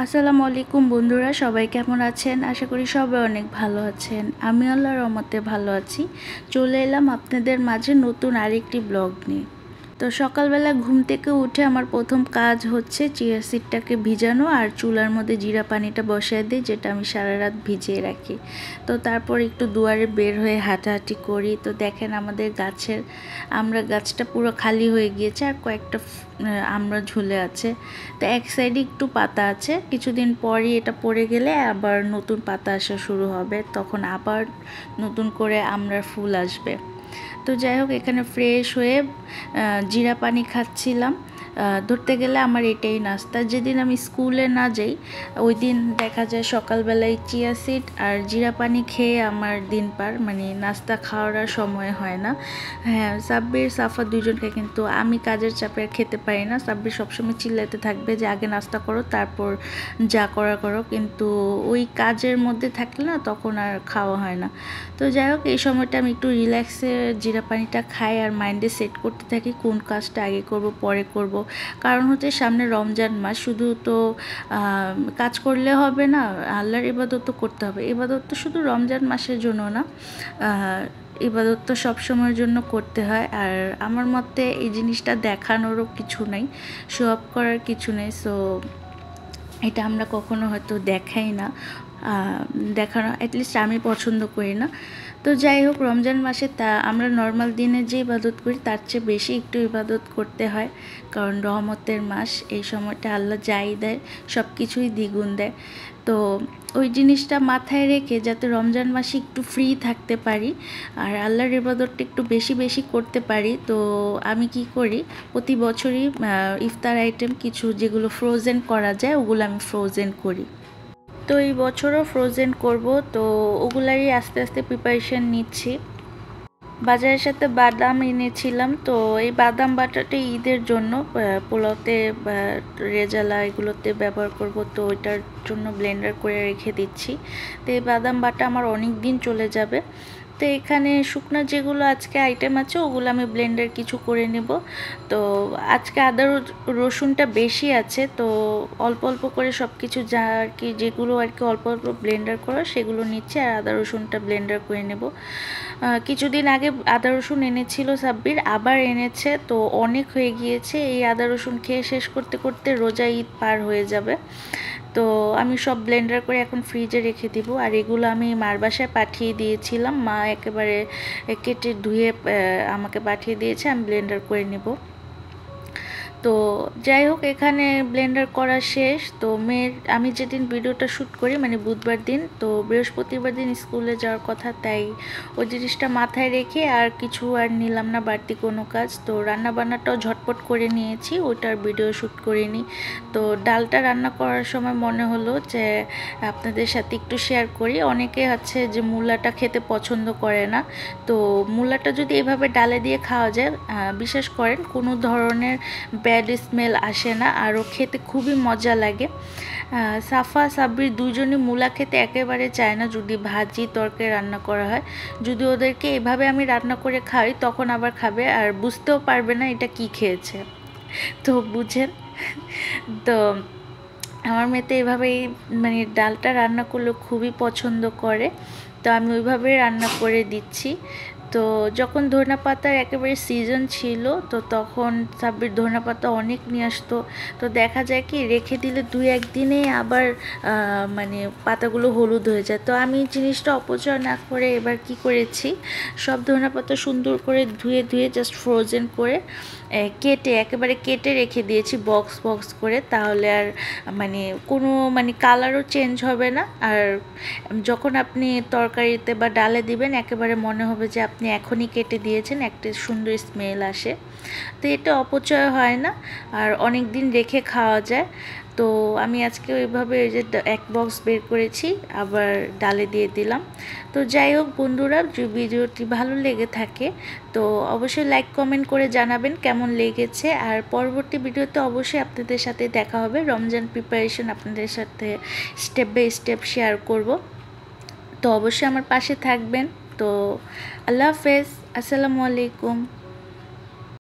আসসালামু আলাইকুম বন্ধুরা, সবাই কেমন আছেন? আশা করি সবাই অনেক ভালো আছেন। আমি আল্লাহর রহমতে ভালো আছি। চলে এলাম আপনাদের মাঝে নতুন আরেকটি ব্লগ নিয়ে। তো সকালবেলা ঘুম থেকে উঠে আমার প্রথম কাজ হচ্ছে চিয়া সিডটাকে ভিজানো আর চুলার মধ্যে জিরা পানিটা বসিয়ে দিই, যেটা আমি সারা রাত ভিজিয়ে রাখি। তো তারপর একটু দুয়ারে বের হয়ে হাঁটাহাঁটি করি। তো দেখেন আমাদের গাছের আমরা গাছটা পুরো খালি হয়ে গিয়েছে আর কয়েকটা আমরা ঝুলে আছে। তো এক সাইডে একটু পাতা আছে, কিছুদিন পরই এটা পড়ে গেলে আবার নতুন পাতা আসা শুরু হবে, তখন আবার নতুন করে আমরার ফুল আসবে। তো যাই হোক, এখানে ফ্রেশ হয়ে জিরা পানি খাচ্ছিলাম। ধরতে গেলে আমার এটাই নাস্তা। যেদিন আমি স্কুলে না যাই ওই দিন দেখা যায় সকালবেলায় চিয়া সিড আর জিরা পানি খেয়ে আমার দিন পার, মানে নাস্তা খাওয়ার আর সময় হয় না। হ্যাঁ, সাব্বির সাফা দুজনকে, কিন্তু আমি কাজের চাপে আর খেতে পারি না। সাব্বির সবসময় চিল্লাতে থাকবে যে আগে নাস্তা করো তারপর যা করা করো, কিন্তু ওই কাজের মধ্যে থাকলে না তখন আর খাওয়া হয় না। তো যাই হোক, এই সময়টা আমি একটু রিল্যাক্সে জিরা পানিটা খাই আর মাইন্ডে সেট করতে থাকি কোন কাজটা আগে করব পরে করব। কারণ হচ্ছে সামনে রমজান মাস, শুধু তো কাজ করলে হবে না, আল্লাহর ইবাদত তো করতে হবে। ইবাদত তো শুধু রমজান মাসের জন্য না, ইবাদত তো সবসময়ের জন্য করতে হয়। আর আমার মতে এই জিনিসটা দেখানোরও কিছু নেই, শো অফ করার কিছু নেই। সো এটা আমরা কখনো হয়তো দেখাই না, দেখানো অ্যাটলিস্ট আমি পছন্দ করি না। তো যাই হোক, রমজান মাসে তা আমরা নর্মাল দিনে যে ইবাদত করি তার চেয়ে বেশি একটু ইবাদত করতে হয়, কারণ রহমতের মাস। এই সময়টা আল্লাহ যাই দেয় সব কিছুই দ্বিগুণ দেয়। তো ওই জিনিসটা মাথায় রেখে যাতে রমজান মাসে একটু ফ্রি থাকতে পারি আর আল্লাহর ইবাদতটা একটু বেশি বেশি করতে পারি, তো আমি কি করি, প্রতি বছরই ইফতার আইটেম কিছু যেগুলো ফ্রোজেন করা যায় ওগুলো আমি ফ্রোজেন করি। তো এই বছরও ফ্রোজেন করব, তো ওগুলারই আস্তে আস্তে প্রিপারেশন নিচ্ছি। বাজারের সাথে বাদাম এনেছিলাম, তো এই বাদাম বাটাটা ঈদের জন্য পোলাওতে বা রেজালা এগুলোতে ব্যবহার করব, তো ওইটার জন্য ব্লেন্ডার করে রেখে দিচ্ছি। তো এই বাদাম বাটা আমার অনেক দিন চলে যাবে। তো এখানে শুকনো যেগুলো আজকে আইটেম আছে ওগুলো আমি ব্লেন্ডার কিছু করে নেব। তো আজকে আদা রসুনটা বেশি আছে, তো অল্প অল্প করে সব কিছু যা আর কি, যেগুলো আর কি অল্প অল্প ব্লেন্ডার করা সেগুলো নিচ্ছে, আর আদা রসুনটা ব্লেন্ডার করে নেব। কিছুদিন আগে আদা রসুন এনেছিল সাব্বির, আবার এনেছে, তো অনেক হয়ে গিয়েছে। এই আদা রসুন খেয়ে শেষ করতে করতে রোজা ঈদ পার হয়ে যাবে। তো আমি সব ব্লেন্ডার করে এখন ফ্রিজে রেখে দিব। আর এগুলো আমি মার বাসায় পাঠিয়ে দিয়েছিলাম, মা একেবারে কেটে ধুয়ে আমাকে পাঠিয়ে দিয়েছে, আমি ব্লেন্ডার করে নেব। তো যাই হোক, এখানে ব্লেন্ডার করা শেষ। তো আমি যেদিন ভিডিওটা শ্যুট করি মানে বুধবার দিন, তো বৃহস্পতিবার দিন স্কুলে যাওয়ার কথা, তাই ওই জিনিসটা মাথায় রেখে আর কিছু আর নিলাম না বাড়তি কোনো কাজ। তো রান্নাবান্নাটাও ঝটপট করে নিয়েছি, ওইটার ভিডিও শ্যুট করিনি। তো ডালটা রান্না করার সময় মনে হলো যে আপনাদের সাথে একটু শেয়ার করি। অনেকে আছে যে মূলাটা খেতে পছন্দ করে না, তো মূলাটা যদি এভাবে ডালে দিয়ে খাওয়া যায়, বিশ্বাস করেন কোনো ধরনের ব্যাড স্মেল আসে না, আরও খেতে খুবই মজা লাগে। সাফা সাব্বির দুজনই মূলা খেতে একেবারে চায় না যদি ভাজি তরকারি রান্না করা হয়। যদি ওদেরকে এভাবে আমি রান্না করে খাই তখন আবার খাবে, আর বুঝতেও পারবে না এটা কি খেয়েছে। তো বুঝেন। তো আমার মেয়েতে এভাবেই মানে ডালটা রান্না করলে খুবই পছন্দ করে, তো আমি ওইভাবেই রান্না করে দিচ্ছি। তো যখন ধনেপাতার একেবারে সিজন ছিল, তো তখন সাব্বির ধনেপাতা অনেক নিয়ে আসতো। তো দেখা যায় কি রেখে দিলে 2-1 দিনেই আবার মানে পাতাগুলো হলুদ হয়ে যায়। তো আমি জিনিসটা অপচয় না করে এবার কি করেছি, সব ধনেপাতা সুন্দর করে ধুয়ে ধুয়ে জাস্ট ফ্রোজেন করে একেবারে কেটে রেখে দিয়েছি বক্স বক্স করে। তাহলে আর মানে কোনো কালারও চেঞ্জ হবে না, আর যখন আপনি তরকারিতে বা ডালে দিবেন একেবারে মনে হবে যে আপনি এখনই কেটে দিয়েছেন, একটা সুন্দর স্মেল আসে। তো এটা অপচয় হয় না আর অনেক দিন রেখে খাওয়া যায়। তো আমি আজকে ওইভাবে ওই যে এক বক্স বের করেছি, আবার ডালে দিয়ে দিলাম। তো যাই হোক বন্ধুরা, যদি ভিডিওটি ভালো লেগে থাকে তো অবশ্যই লাইক কমেন্ট করে জানাবেন কেমন লেগেছে। আর পরবর্তী ভিডিওতে অবশ্যই আপনাদের সাথে দেখা হবে, রমজান প্রিপারেশন আপনাদের সাথে স্টেপ বাই স্টেপ শেয়ার করব। তো অবশ্যই আমার পাশে থাকবেন। তো আল্লাহ হাফেজ, আসসালামু আলাইকুম।